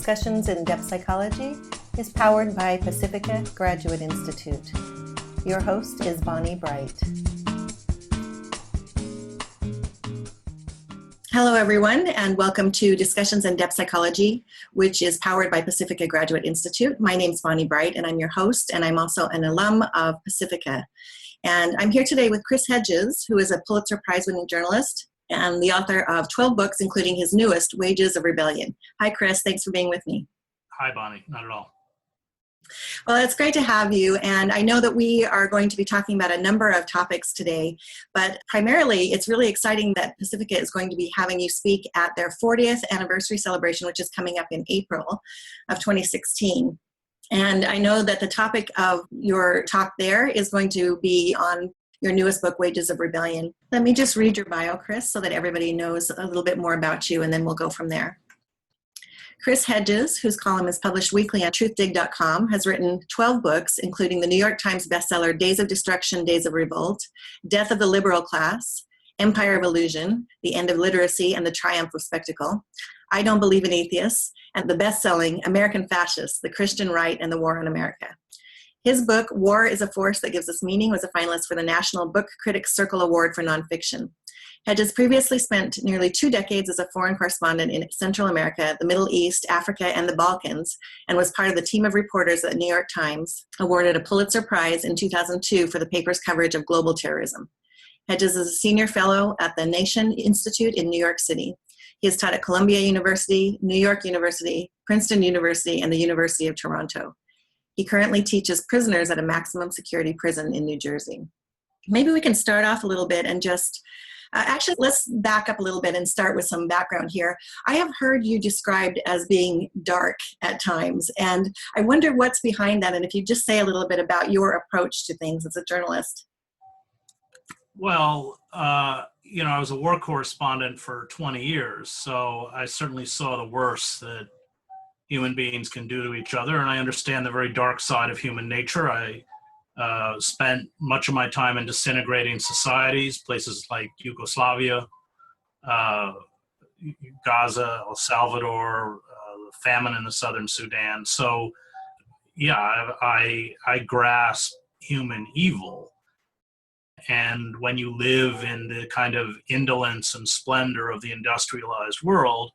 Discussions in Depth Psychology is powered by Pacifica Graduate Institute. Your host is Bonnie Bright. Hello, everyone, and welcome to Discussions in Depth Psychology, which is powered by Pacifica Graduate Institute. My name is Bonnie Bright, and I'm your host, and I'm also an alum of Pacifica. And I'm here today with Chris Hedges, who is a Pulitzer Prize-winning journalist and the author of 12 books, including his newest, Wages of Rebellion. Hi, Chris. Thanks for being with me. Hi, Bonnie. Not at all. Well, it's great to have you, and I know that we are going to be talking about a number of topics today, but primarily it's really exciting that Pacifica is going to be having you speak at their 40th anniversary celebration, which is coming up in April of 2016. And I know that the topic of your talk there is going to be on your newest book, Wages of Rebellion. Let me just read your bio, Chris, so that everybody knows a little bit more about you, and then we'll go from there. Chris Hedges, whose column is published weekly on truthdig.com, has written 12 books, including the New York Times bestseller Days of Destruction, Days of Revolt, Death of the Liberal Class, Empire of Illusion, The End of Literacy and the Triumph of Spectacle, I Don't Believe in Atheists, and the best-selling American Fascists, The Christian Right and the War on America. His book, War is a Force That Gives Us Meaning, was a finalist for the National Book Critics Circle Award for Nonfiction. Hedges previously spent nearly 2 decades as a foreign correspondent in Central America, the Middle East, Africa, and the Balkans, and was part of the team of reporters at the New York Times, awarded a Pulitzer Prize in 2002 for the paper's coverage of global terrorism. Hedges is a senior fellow at the Nation Institute in New York City. He has taught at Columbia University, New York University, Princeton University, and the University of Toronto. He currently teaches prisoners at a maximum security prison in New Jersey. Maybe we can start off a little bit and just, actually let's back up a little bit and start with some background here. I have heard you described as being dark at times, and I wonder what's behind that, and if you just say a little bit about your approach to things as a journalist. Well, I was a war correspondent for 20 years, so I certainly saw the worst that human beings can do to each other, and I understand the very dark side of human nature. I spent much of my time in disintegrating societies, places like Yugoslavia, Gaza, El Salvador, the famine in the southern Sudan. So, yeah, I grasp human evil. And when you live in the kind of indolence and splendor of the industrialized world,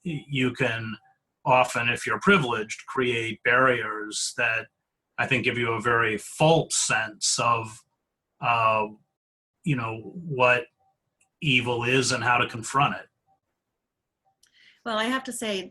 you can often, if you're privileged, create barriers that I think give you a very false sense of, what evil is and how to confront it. Well, I have to say,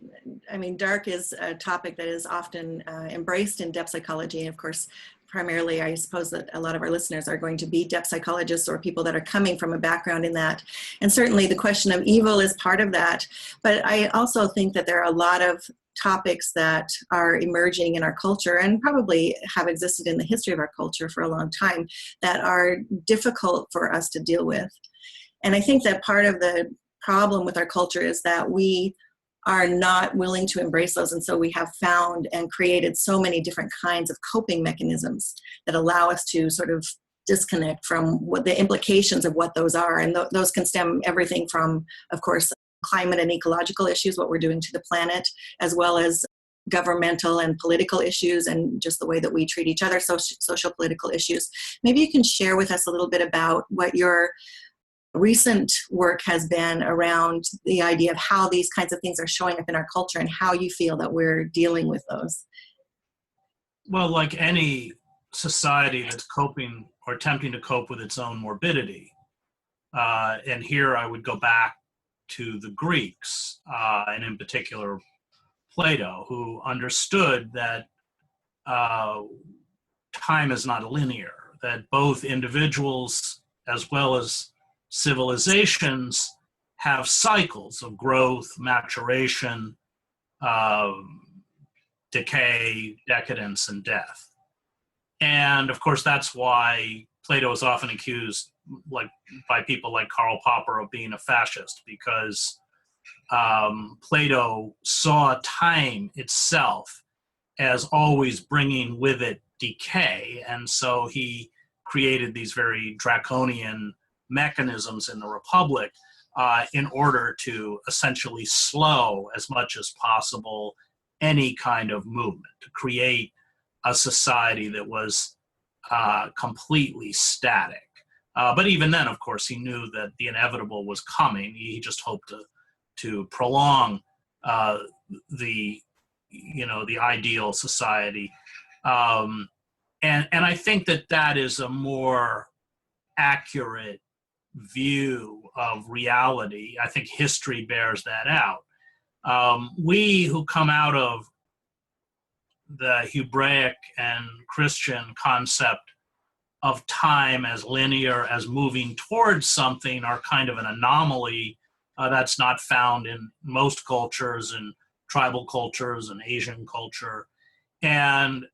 dark is a topic that is often embraced in depth psychology. And of course, primarily, I suppose that a lot of our listeners are going to be depth psychologists or people that are coming from a background in that. And certainly the question of evil is part of that. But I also think that there are a lot of topics that are emerging in our culture and probably have existed in the history of our culture for a long time that are difficult for us to deal with. And I think that part of the problem with our culture is that we are not willing to embrace those. And so we have found and created so many different kinds of coping mechanisms that allow us to sort of disconnect from what the implications of what those are. And those can stem everything from, of course, climate and ecological issues, what we're doing to the planet, as well as governmental and political issues and just the way that we treat each other, social political issues. Maybe you can share with us a little bit about what your recent work has been around the idea of how these kinds of things are showing up in our culture and how you feel that we're dealing with those. Well, like any society that's coping or attempting to cope with its own morbidity, and here I would go back to the Greeks, and in particular Plato, who understood that time is not linear, that both individuals as well as civilizations have cycles of growth, maturation, decay, decadence, and death. And of course, that's why Plato is often accused, by people like Karl Popper, of being a fascist, because Plato saw time itself as always bringing with it decay, and so he created these very draconian mechanisms in the Republic in order to essentially slow as much as possible any kind of movement, to create a society that was completely static. But even then, of course, he knew that the inevitable was coming. He just hoped to prolong the ideal society. And I think that is a more accurate view of reality. I think history bears that out. We who come out of the Hebraic and Christian concept of time as linear, as moving towards something, are kind of an anomaly that's not found in most cultures, and tribal cultures and Asian culture. And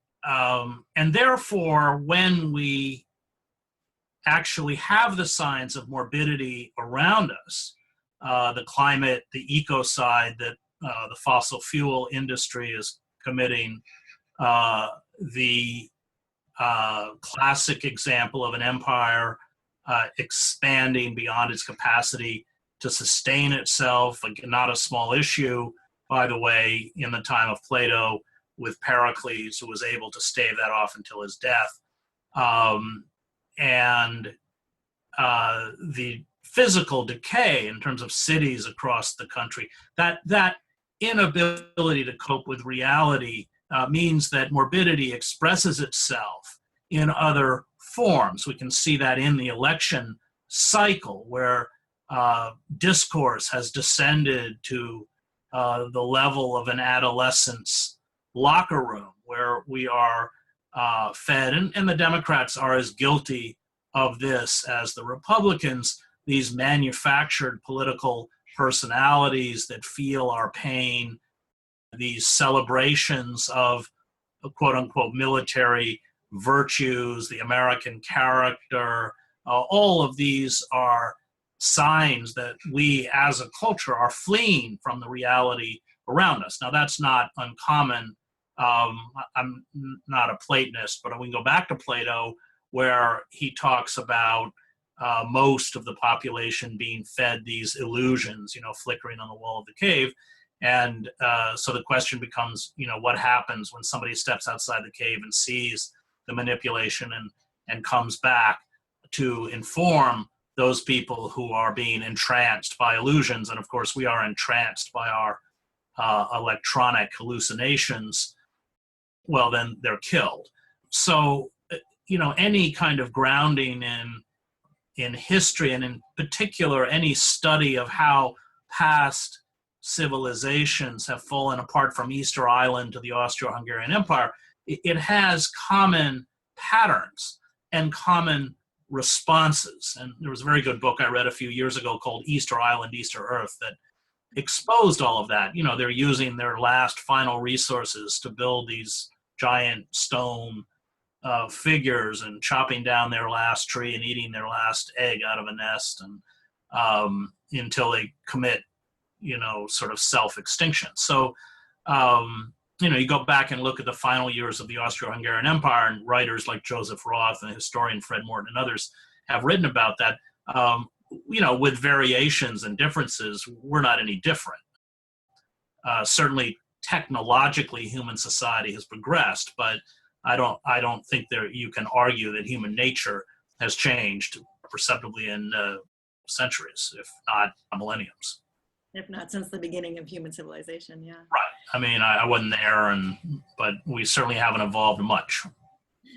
therefore, when we actually have the signs of morbidity around us, the climate, the ecocide that the fossil fuel industry is committing, the classic example of an empire expanding beyond its capacity to sustain itself, not a small issue, by the way, in the time of Plato, with Pericles, who was able to stave that off until his death. And the physical decay in terms of cities across the country, that inability to cope with reality means that morbidity expresses itself in other forms. We can see that in the election cycle, where discourse has descended to the level of an adolescent's locker room, where we are fed, and the Democrats are as guilty of this as the Republicans, these manufactured political personalities that feel our pain, these celebrations of quote unquote military virtues, the American character. All of these are signs that we as a culture are fleeing from the reality around us. Now, that's not uncommon. I'm not a Platonist, but we can go back to Plato, where he talks about most of the population being fed these illusions, flickering on the wall of the cave. And so the question becomes, what happens when somebody steps outside the cave and sees the manipulation and comes back to inform those people who are being entranced by illusions. And of course, we are entranced by our electronic hallucinations. Well, then they're killed. So, any kind of grounding in history, and in particular, any study of how past civilizations have fallen apart from Easter Island to the Austro-Hungarian Empire, it has common patterns and common responses. And there was a very good book I read a few years ago called Easter Island, Easter Earth, that exposed all of that. They're using their last final resources to build these giant stone figures, and chopping down their last tree and eating their last egg out of a nest, and until they commit, sort of self-extinction. So, you go back and look at the final years of the Austro-Hungarian Empire, and writers like Joseph Roth and historian Fred Morton and others have written about that. With variations and differences, we're not any different. Certainly, technologically, human society has progressed, but I don't think you can argue that human nature has changed perceptibly in centuries, if not millenniums. If not since the beginning of human civilization, yeah. Right. I mean, I wasn't there, but we certainly haven't evolved much.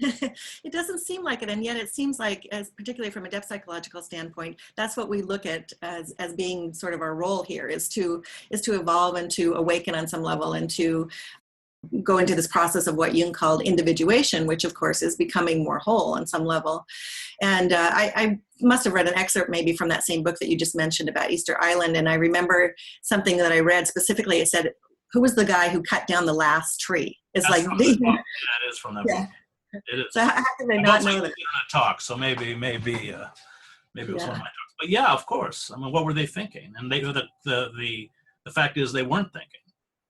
It doesn't seem like it, and yet it seems like, as particularly from a depth psychological standpoint, that's what we look at as being sort of our role here, is to evolve and to awaken on some level, and to go into this process of what Jung called individuation, which of course is becoming more whole on some level. And I must have read an excerpt maybe from that same book that you just mentioned about Easter Island, and I remember something that I read specifically. It said, "Who was the guy who cut down the last tree?" It's That's like, from that book. Yeah, it is from that book. It is. So how can they not know that? Internet talk, so maybe it was one of my talks. But yeah, of course. I mean, what were they thinking? And the fact is, they weren't thinking,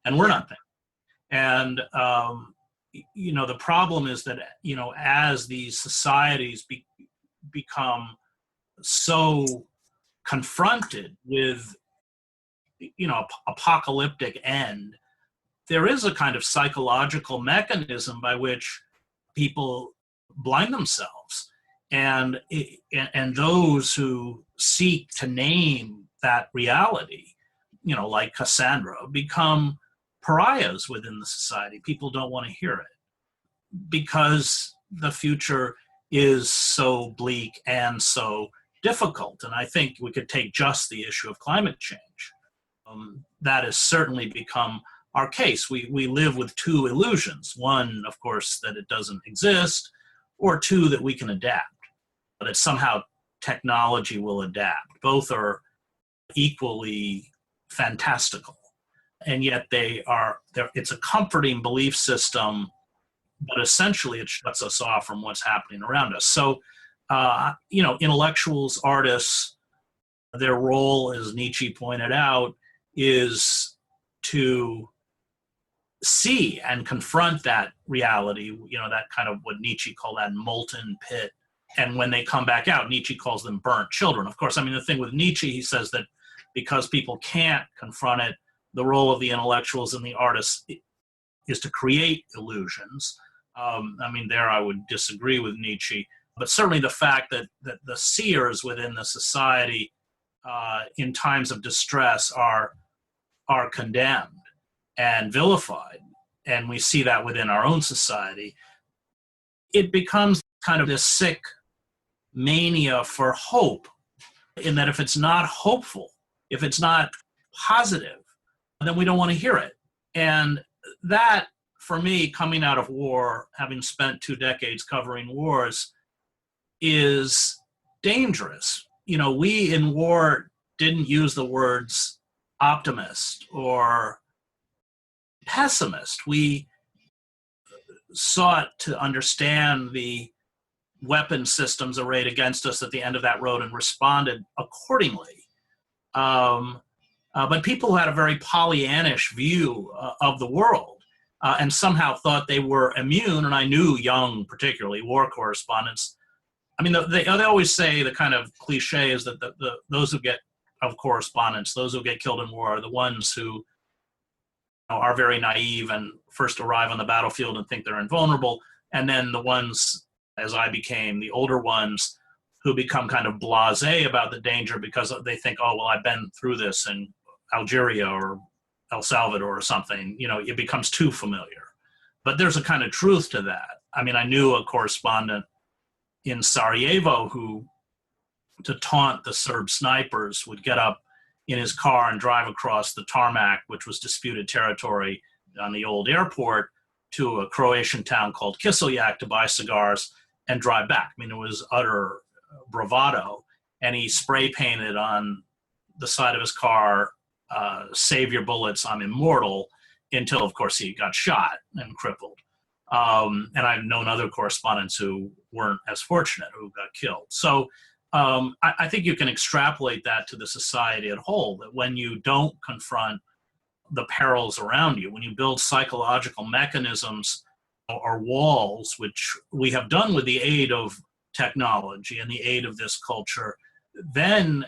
and we're not thinking. And the problem is that as these societies become so confronted with apocalyptic end, there is a kind of psychological mechanism by which people blind themselves. And those who seek to name that reality, like Cassandra, become pariahs within the society. People don't want to hear it because the future is so bleak and so difficult. And I think we could take just the issue of climate change. That has certainly become our case. We live with two illusions. One, of course, that it doesn't exist, or two, that we can adapt, that somehow technology will adapt. Both are equally fantastical. And yet it's a comforting belief system, but essentially it shuts us off from what's happening around us. So, intellectuals, artists, their role, as Nietzsche pointed out, is to see and confront that reality, that kind of what Nietzsche called that molten pit. And when they come back out, Nietzsche calls them burnt children. Of course, the thing with Nietzsche, he says that because people can't confront it, the role of the intellectuals and the artists is to create illusions. There I would disagree with Nietzsche, but certainly the fact that the seers within the society in times of distress are condemned and vilified, and we see that within our own society, it becomes kind of this sick mania for hope, in that if it's not hopeful, if it's not positive, then we don't want to hear it. And that, for me, coming out of war, having spent 2 decades covering wars, is dangerous. We in war didn't use the words optimist or pessimist. We sought to understand the weapon systems arrayed against us at the end of that road and responded accordingly. But people who had a very Pollyannish view of the world and somehow thought they were immune, and I knew young, particularly war correspondents, they always say, the kind of cliche is that those who get, of correspondents, those who get killed in war are the ones who are very naive and first arrive on the battlefield and think they're invulnerable, and then the ones, as I became, the older ones, who become kind of blasé about the danger because they think, oh, well, I've been through this in Algeria or El Salvador or something. It becomes too familiar. But there's a kind of truth to that. I knew a correspondent in Sarajevo who, to taunt the Serb snipers, would get up in his car and drive across the tarmac, which was disputed territory on the old airport, to a Croatian town called Kiseljak to buy cigars and drive back. It was utter bravado. And he spray painted on the side of his car, "Save your bullets, I'm immortal," until, of course, he got shot and crippled. And I've known other correspondents who weren't as fortunate, who got killed. So I think you can extrapolate that to the society at whole, that when you don't confront the perils around you, when you build psychological mechanisms or walls, which we have done with the aid of technology and the aid of this culture, then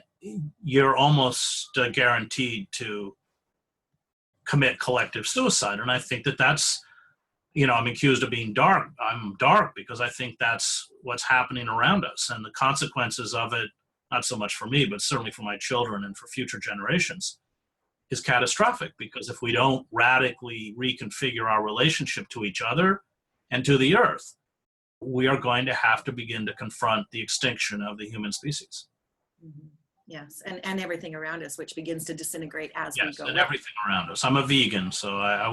you're almost guaranteed to commit collective suicide. And I think that's, I'm accused of being dark. I'm dark because I think that's what's happening around us. And the consequences of it, not so much for me, but certainly for my children and for future generations, is catastrophic. Because if we don't radically reconfigure our relationship to each other and to the earth, we are going to have to begin to confront the extinction of the human species. Mm-hmm. Yes, and everything around us, which begins to disintegrate as we go. And everything around us. I'm a vegan, so I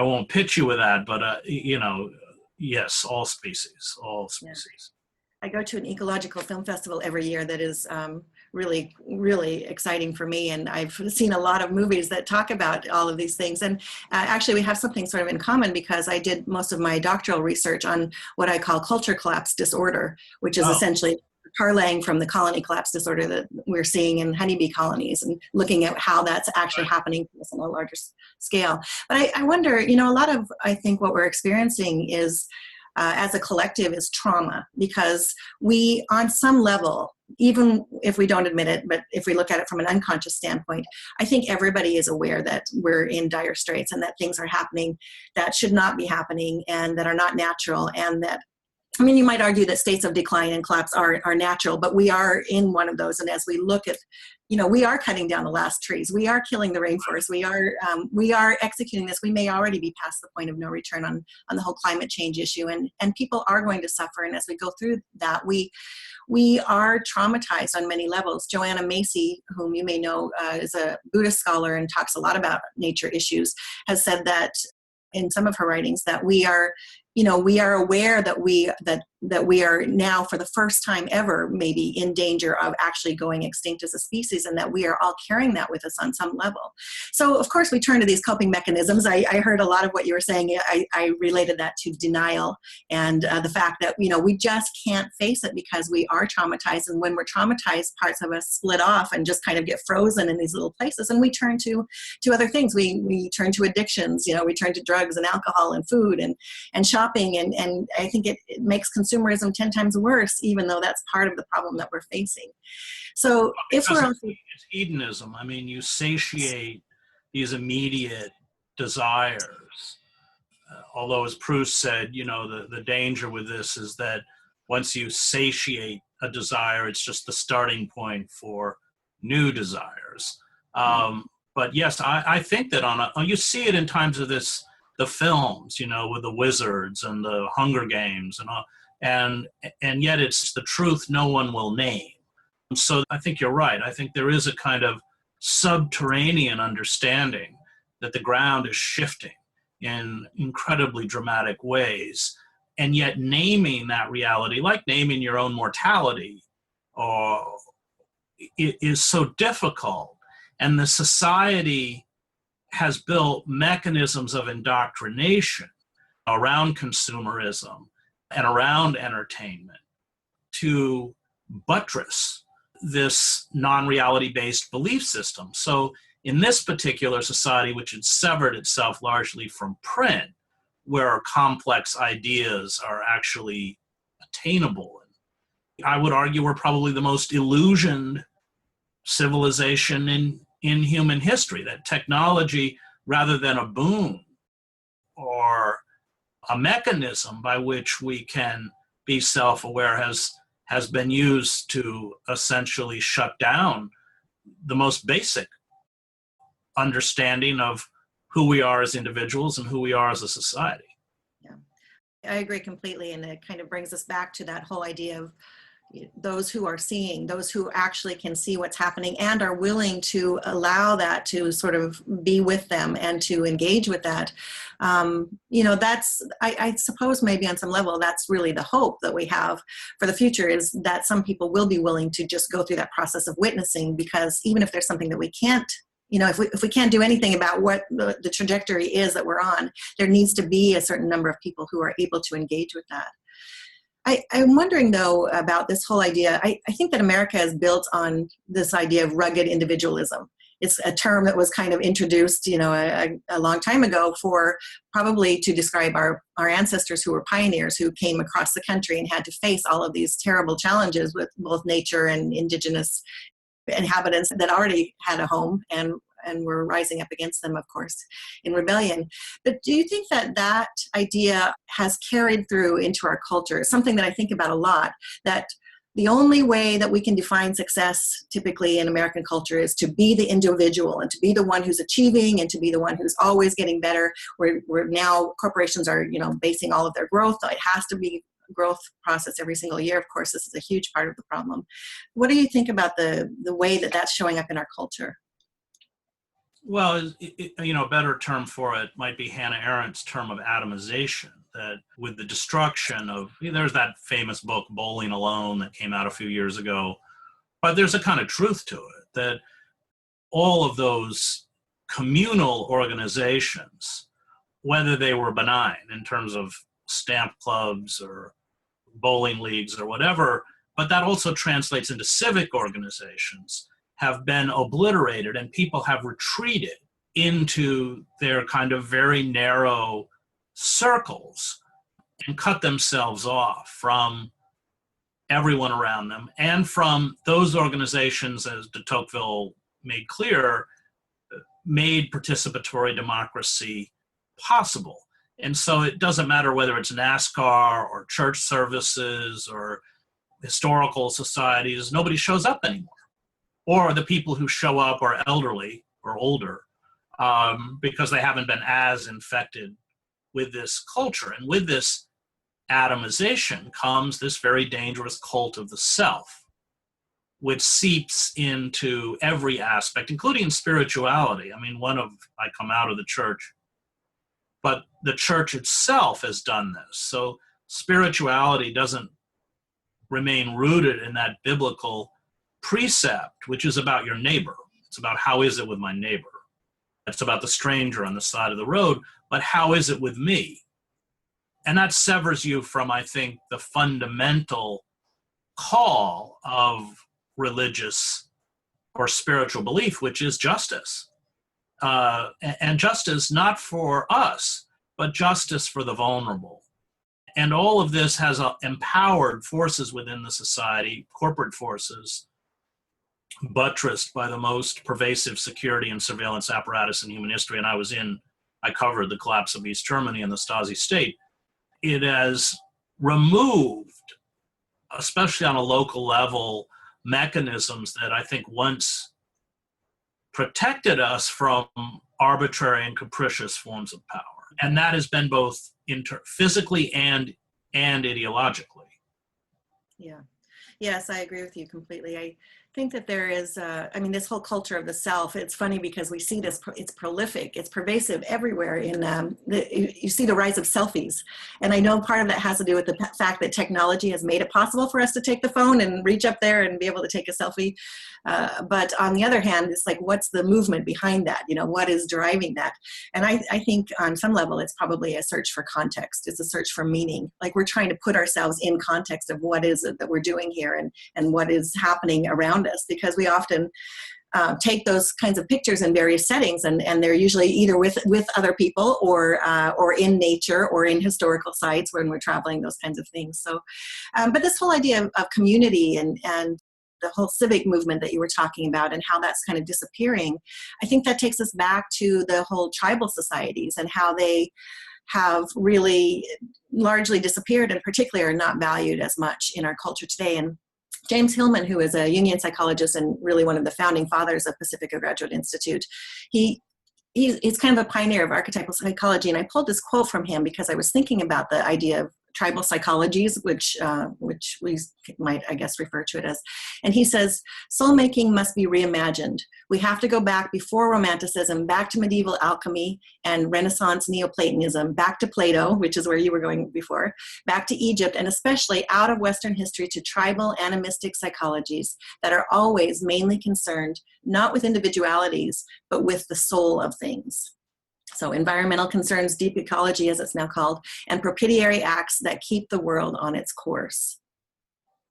won't pitch you with that, but yes, all species. Yeah. I go to an ecological film festival every year that is really, really exciting for me, and I've seen a lot of movies that talk about all of these things. And actually, we have something sort of in common, because I did most of my doctoral research on what I call culture collapse disorder, which is essentially parlaying from the colony collapse disorder that we're seeing in honeybee colonies and looking at how that's actually happening on a larger scale. But I wonder, a lot of, I think, what we're experiencing is, as a collective, is trauma, because we, on some level, even if we don't admit it, but if we look at it from an unconscious standpoint, I think everybody is aware that we're in dire straits and that things are happening that should not be happening and that are not natural, and that, I mean, you might argue that states of decline and collapse are natural, but we are in one of those. And as we look at, we are cutting down the last trees. We are killing the rainforest. We are executing this. We may already be past the point of no return on the whole climate change issue, and people are going to suffer. And as we go through that, we are traumatized on many levels. Joanna Macy, whom you may know, is a Buddhist scholar and talks a lot about nature issues, has said that in some of her writings that we are aware that we are now, for the first time ever, maybe in danger of actually going extinct as a species, and that we are all carrying that with us on some level. So, of course, we turn to these coping mechanisms. I heard a lot of what you were saying. I related that to denial and the fact that, we just can't face it because we are traumatized. And when we're traumatized, parts of us split off and just kind of get frozen in these little places. And we turn to other things. We turn to addictions. We turn to drugs and alcohol and food and shopping. And I think it makes consumerism 10 times worse, even though that's part of the problem that we're facing. So if we're also, it's hedonism. I mean, you satiate these immediate desires. Although, as Proust said, the danger with this is that once you satiate a desire, it's just the starting point for new desires. But yes, I think that you see it in times of this, the films, with the wizards and the Hunger Games and all, and yet it's the truth no one will name. So I think you're right. I think there is a kind of subterranean understanding that the ground is shifting in incredibly dramatic ways, and yet naming that reality, like naming your own mortality, is so difficult. And the society has built mechanisms of indoctrination around consumerism and around entertainment to buttress this non-reality based belief system. So in this particular society, which had severed itself largely from print, where complex ideas are actually attainable, I would argue we're probably the most illusioned civilization in human history, that technology, rather than a boon or a mechanism by which we can be self-aware, has been used to essentially shut down the most basic understanding of who we are as individuals and who we are as a society. Yeah, I agree completely. And it kind of brings us back to that whole idea of those who are seeing, those who actually can see what's happening and are willing to allow that to sort of be with them and to engage with that. That's, I suppose maybe on some level, that's really the hope that we have for the future, is that some people will be willing to just go through that process of witnessing, because even if there's something that we can't, if we can't do anything about what the trajectory is that we're on, there needs to be a certain number of people who are able to engage with that. I'm wondering, though, about this whole idea. I think that America is built on this idea of rugged individualism. It's a term that was kind of introduced, a long time ago, for probably to describe our ancestors who were pioneers, who came across the country and had to face all of these terrible challenges with both nature and indigenous inhabitants that already had a home and were rising up against them, of course, in rebellion. But do you think that idea has carried through into our culture? It's something that I think about a lot, that the only way that we can define success typically in American culture is to be the individual and to be the one who's achieving and to be the one who's always getting better. Where now corporations are, basing all of their growth. It has to be growth process every single year. Of course, this is a huge part of the problem. What do you think about the way that that's showing up in our culture? Well, a better term for it might be Hannah Arendt's term of atomization, that with the destruction of, there's that famous book, Bowling Alone, that came out a few years ago, but there's a kind of truth to it, that all of those communal organizations, whether they were benign in terms of stamp clubs or bowling leagues or whatever, but that also translates into civic organizations, have been obliterated, and people have retreated into their kind of very narrow circles and cut themselves off from everyone around them, and from those organizations, as de Tocqueville made clear, made participatory democracy possible. And so it doesn't matter whether it's NASCAR or church services or historical societies, nobody shows up anymore. Or the people who show up are elderly or older because they haven't been as infected with this culture. And with this atomization comes this very dangerous cult of the self, which seeps into every aspect, including spirituality. I mean, I come out of the church, but the church itself has done this. So spirituality doesn't remain rooted in that biblical precept, which is about your neighbor. It's about how is it with my neighbor. It's about the stranger on the side of the road, but how is it with me? And that severs you from, I think, the fundamental call of religious or spiritual belief, which is justice. And justice not for us, but justice for the vulnerable. And all of this has empowered forces within the society, corporate forces, buttressed by the most pervasive security and surveillance apparatus in human history. And I covered the collapse of East Germany and the Stasi state. It has removed, especially on a local level, mechanisms that I think once protected us from arbitrary and capricious forms of power. And that has been both physically and ideologically. Yeah. Yes, I agree with you completely. I think that there is, this whole culture of the self, it's funny because we see this, it's prolific, it's pervasive everywhere. You see the rise of selfies. And I know part of that has to do with the fact that technology has made it possible for us to take the phone and reach up there and be able to take a selfie. But on the other hand, it's like, what's the movement behind that? What is driving that? And I think on some level, it's probably a search for context. It's a search for meaning. Like we're trying to put ourselves in context of what is it that we're doing here and what is happening around us, because we often take those kinds of pictures in various settings, and they're usually either with other people or in nature or in historical sites when we're traveling, those kinds of things. So, but this whole idea of community and the whole civic movement that you were talking about and how that's kind of disappearing, I think that takes us back to the whole tribal societies and how they have really largely disappeared and particularly are not valued as much in our culture today. And James Hillman, who is a Jungian psychologist and really one of the founding fathers of Pacifica Graduate Institute, he's kind of a pioneer of archetypal psychology. And I pulled this quote from him because I was thinking about the idea of tribal psychologies, which we might, I guess, refer to it as. And he says, soul making must be reimagined. We have to go back before Romanticism, back to medieval alchemy and Renaissance Neoplatonism, back to Plato, which is where you were going before, back to Egypt, and especially out of Western history to tribal animistic psychologies that are always mainly concerned not with individualities, but with the soul of things. So environmental concerns, deep ecology as it's now called, and propitiatory acts that keep the world on its course.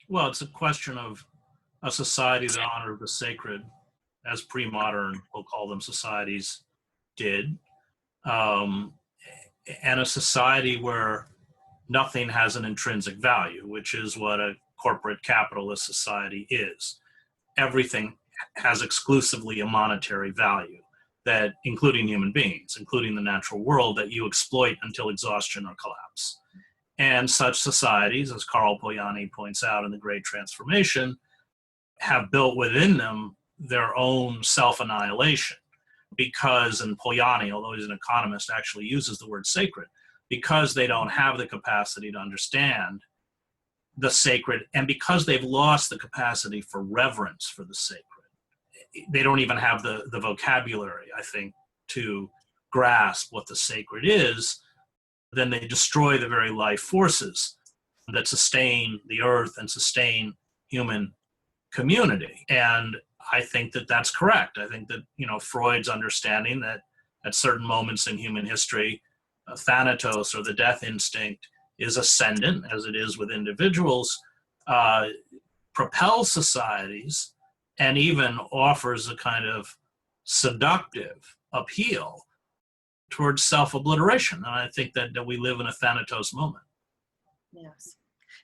Well, it's a question of a society that honored the sacred, as pre-modern, we'll call them, societies did, and a society where nothing has an intrinsic value, which is what a corporate capitalist society is. Everything has exclusively a monetary value, that including human beings, including the natural world, that you exploit until exhaustion or collapse. And such societies, as Karl Polanyi points out in The Great Transformation, have built within them their own self-annihilation. Because, and Polanyi, although he's an economist, actually uses the word sacred, because they don't have the capacity to understand the sacred, and because they've lost the capacity for reverence for the sacred. They don't even have the vocabulary, I think, to grasp what the sacred is. Then they destroy the very life forces that sustain the earth and sustain human community. And I think that that's correct. I think that, Freud's understanding that at certain moments in human history, thanatos, or the death instinct, is ascendant, as it is with individuals, propels societies, and even offers a kind of seductive appeal towards self-obliteration. And I think that we live in a thanatos moment. Yes.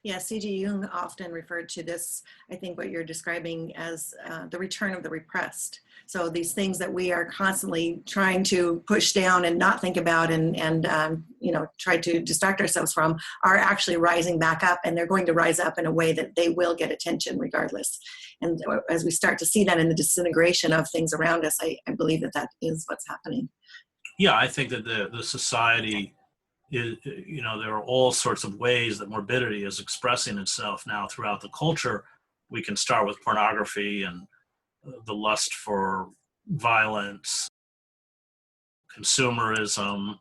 Yeah, C.G. Jung often referred to this, I think what you're describing as the return of the repressed. So these things that we are constantly trying to push down and not think about and try to distract ourselves from are actually rising back up, and they're going to rise up in a way that they will get attention regardless. And as we start to see that in the disintegration of things around us, I believe that is what's happening. Yeah, I think that the society is, there are all sorts of ways that morbidity is expressing itself now throughout the culture. We can start with pornography and the lust for violence, consumerism,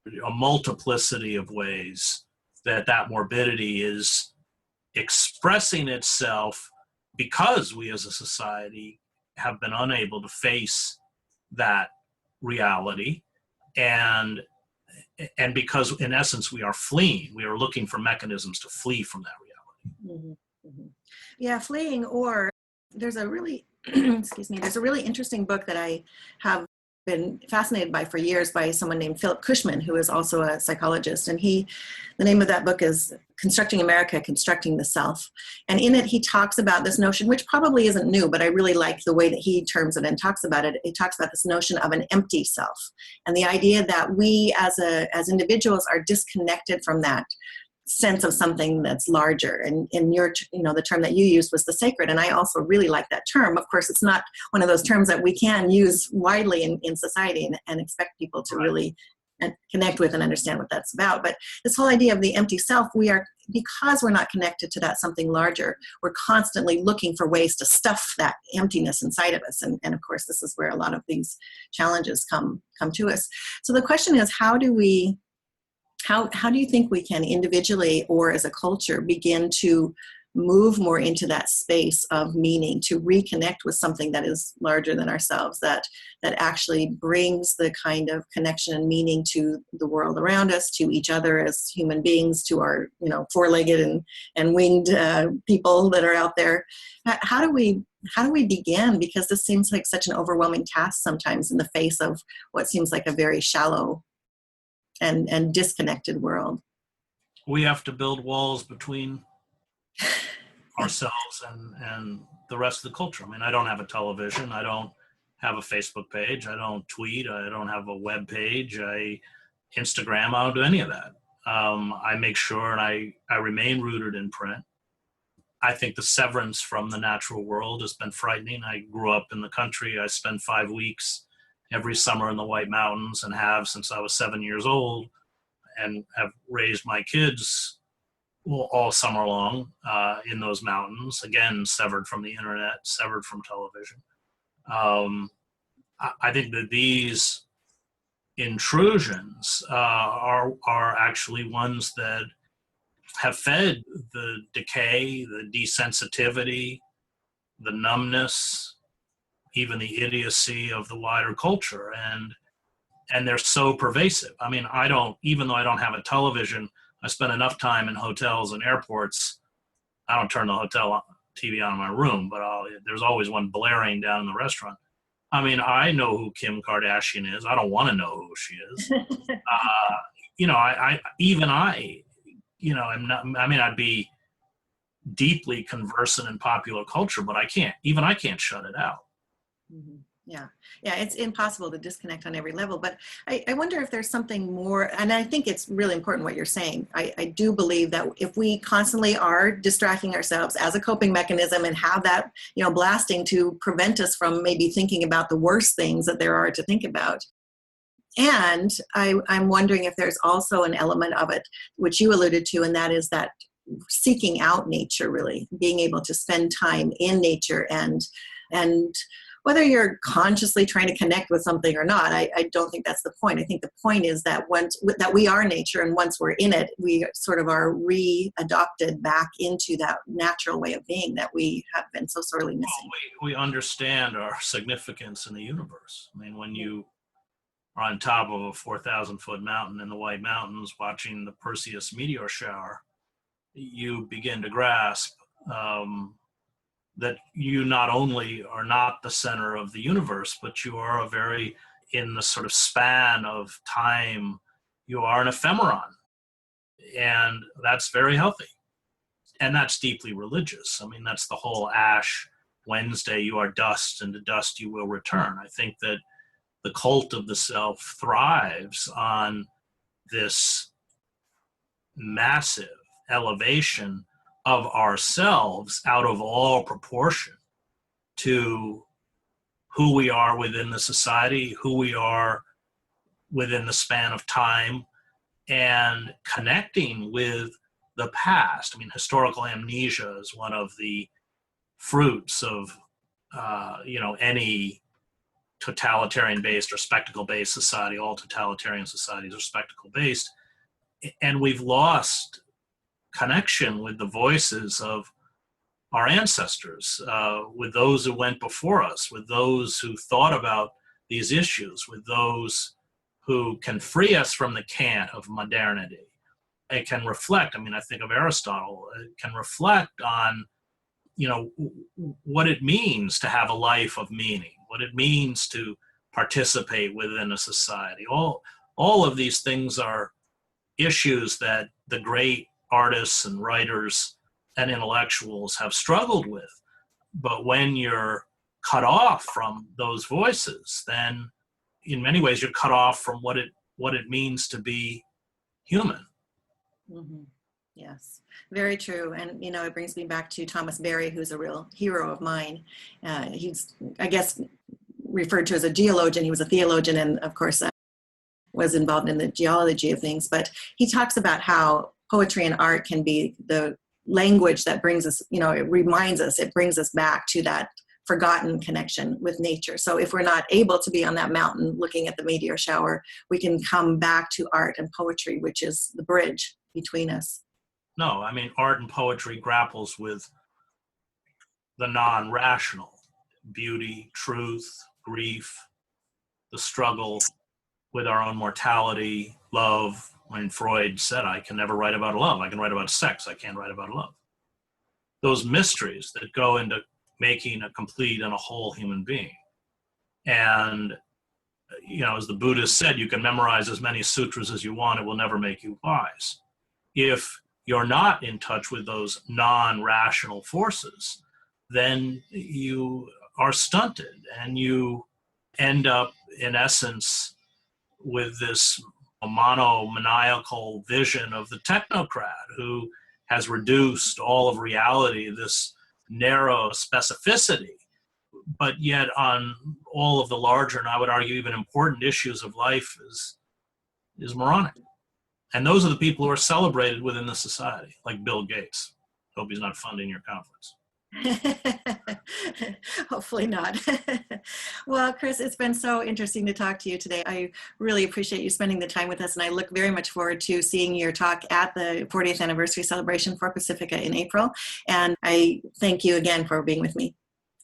a multiplicity of ways that morbidity is expressing itself because we as a society have been unable to face that reality, and because in essence we are fleeing, we are looking for mechanisms to flee from that reality. Mm-hmm. Mm-hmm. Yeah, fleeing, or there's a really excuse me, there's a really interesting book that I have been fascinated by for years by someone named Philip Cushman, who is also a psychologist. And the name of that book is Constructing America, Constructing the Self. And in it, he talks about this notion, which probably isn't new, but I really like the way that he terms it and talks about it. He talks about this notion of an empty self, and the idea that we as individuals are disconnected from that sense of something that's larger. And in your, the term that you used was the sacred. And I also really like that term. Of course, it's not one of those terms that we can use widely in society and expect people to really connect with and understand what that's about. But this whole idea of the empty self, because we're not connected to that something larger, we're constantly looking for ways to stuff that emptiness inside of us. And of course, this is where a lot of these challenges come to us. So the question is, how do you think we can individually or as a culture begin to move more into that space of meaning, to reconnect with something that is larger than ourselves, that actually brings the kind of connection and meaning to the world around us, to each other as human beings, to our, four-legged and winged people that are out there? How do we begin? Because this seems like such an overwhelming task sometimes in the face of what seems like a very shallow and disconnected world. We have to build walls between ourselves and the rest of the culture. I mean, I don't have a television. I don't have a Facebook page. I don't tweet. I don't have a web page. Instagram. I don't do any of that. I make sure and I remain rooted in print. I think the severance from the natural world has been frightening. I grew up in the country. I spend 5 weeks every summer in the White Mountains and have since I was 7 years old, and have raised my kids all summer long in those mountains, again, severed from the internet, severed from television. I think that these intrusions are actually ones that have fed the decay, the desensitivity, the numbness, even the idiocy of the wider culture, and they're so pervasive. I mean, even though I don't have a television, I spend enough time in hotels and airports. I don't turn the hotel TV on in my room, but there's always one blaring down in the restaurant. I mean, I know who Kim Kardashian is. I don't want to know who she is. I'm not. I mean, I'd be deeply conversant in popular culture, but I can't shut it out. Mm-hmm. Yeah, it's impossible to disconnect on every level. But I wonder if there's something more, and I think it's really important what you're saying. I do believe that if we constantly are distracting ourselves as a coping mechanism and have that, blasting to prevent us from maybe thinking about the worst things that there are to think about. And I'm wondering if there's also an element of it, which you alluded to, and that is that seeking out nature, really being able to spend time in nature and whether you're consciously trying to connect with something or not, I don't think that's the point. I think the point is that that we are nature, and once we're in it, we sort of are re-adopted back into that natural way of being that we have been so sorely missing. Well, we understand our significance in the universe. I mean, when you are on top of a 4,000-foot mountain in the White Mountains watching the Perseus meteor shower, you begin to grasp that you not only are not the center of the universe, but you are in the sort of span of time, you are an ephemeron. And that's very healthy. And that's deeply religious. I mean, that's the whole Ash Wednesday, you are dust and to dust you will return. I think that the cult of the self thrives on this massive elevation of ourselves out of all proportion to who we are within the society, who we are within the span of time, and connecting with the past. I mean, historical amnesia is one of the fruits of, any totalitarian-based or spectacle-based society. All totalitarian societies are spectacle-based. And we've lost connection with the voices of our ancestors, with those who went before us, with those who thought about these issues, with those who can free us from the cant of modernity. It can reflect, I think of Aristotle, it can reflect on, what it means to have a life of meaning, what it means to participate within a society. All of these things are issues that the great artists and writers and intellectuals have struggled with. But when you're cut off from those voices, then in many ways you're cut off from what it means to be human. Mm-hmm. Yes, very true. And, it brings me back to Thomas Berry, who's a real hero of mine. He's, I guess, referred to as a geologian. He was a theologian and, of course, was involved in the geology of things. But he talks about how poetry and art can be the language that brings us, it reminds us, it brings us back to that forgotten connection with nature. So if we're not able to be on that mountain looking at the meteor shower, we can come back to art and poetry, which is the bridge between us. No, art and poetry grapples with the non-rational, beauty, truth, grief, the struggle with our own mortality, love. Freud said, I can never write about love. I can write about sex. I can't write about love. Those mysteries that go into making a complete and a whole human being. And, as the Buddhist said, you can memorize as many sutras as you want. It will never make you wise. If you're not in touch with those non-rational forces, then you are stunted and you end up, in essence, with this monomaniacal vision of the technocrat who has reduced all of reality, this narrow specificity, but yet on all of the larger, and I would argue even important issues of life is moronic. And those are the people who are celebrated within the society, like Bill Gates. Hope he's not funding your conference. Hopefully not. Well, Chris, it's been so interesting to talk to you today. I really appreciate you spending the time with us, and I look very much forward to seeing your talk at the 40th anniversary celebration for Pacifica in April. And I thank you again for being with me.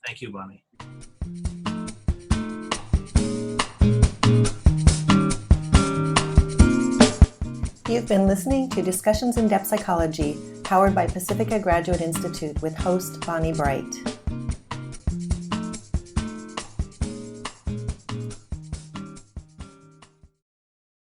Thank you, Bonnie. You've been listening to Discussions in Depth Psychology, powered by Pacifica Graduate Institute with host Bonnie Bright.